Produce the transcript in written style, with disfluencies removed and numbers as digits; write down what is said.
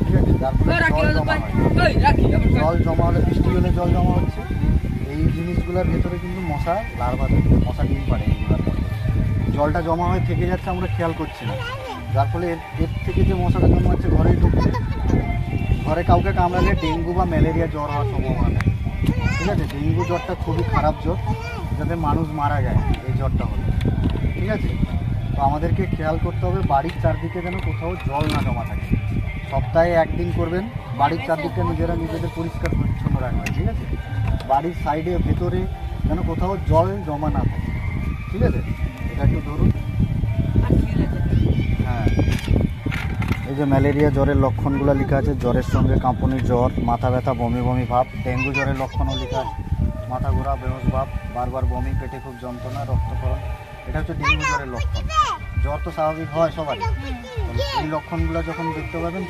ঠিক আছে, যার ফলে জল জমা হলে, বৃষ্টি হলে জল জমা হচ্ছে। এই জিনিসগুলোর ভেতরে কিন্তু মশা লার্ভা থাকে, মশা ডিম পাড়ে। এইগুলোর জলটা জমা হয়ে থেকে যাচ্ছে, আমরা খেয়াল করছি না, যার ফলে এর থেকে যে মশাটা জন্মাচ্ছে ঘরেই ঢুকছে। ঘরে কাউকে কামড়ালে ডেঙ্গু বা ম্যালেরিয়া জ্বর হওয়ার সম্ভাবনা নেই। ঠিক আছে, ডেঙ্গু জ্বরটা খুবই খারাপ জ্বর, যাতে মানুষ মারা যায় এই জ্বরটা হলে। ঠিক আছে, তো আমাদেরকে খেয়াল করতে হবে বাড়ির চারদিকে যেন কোথাও জল না জমা থাকে। সপ্তাহে একদিন করবেন, বাড়ির চারদিকটা নিজেদের পরিষ্কার পরিচ্ছন্ন রাখবেন। ঠিক আছে, বাড়ির সাইডে ভেতরে যেন কোথাও জল জমা না থাকে। ঠিক আছে, এটা একটু ধরুন। হ্যাঁ, এই যে ম্যালেরিয়া জ্বরের লক্ষণগুলো লেখা আছে, জ্বরের সঙ্গে কাঁপুনি, জ্বর, মাথা ব্যথা, বমি বমি ভাব। ডেঙ্গু জ্বরের লক্ষণও লেখা আছে, মাথা ঘোরা, বেহুশ ভাব, বারবার বমি, পেটে খুব যন্ত্রণা, রক্তক্ষরণ। এটা হচ্ছে ডেঙ্গু জ্বরের লক্ষণ। জ্বর তো স্বাভাবিক হয় সবারই, এই লক্ষণগুলো যখন দেখতে পাবেন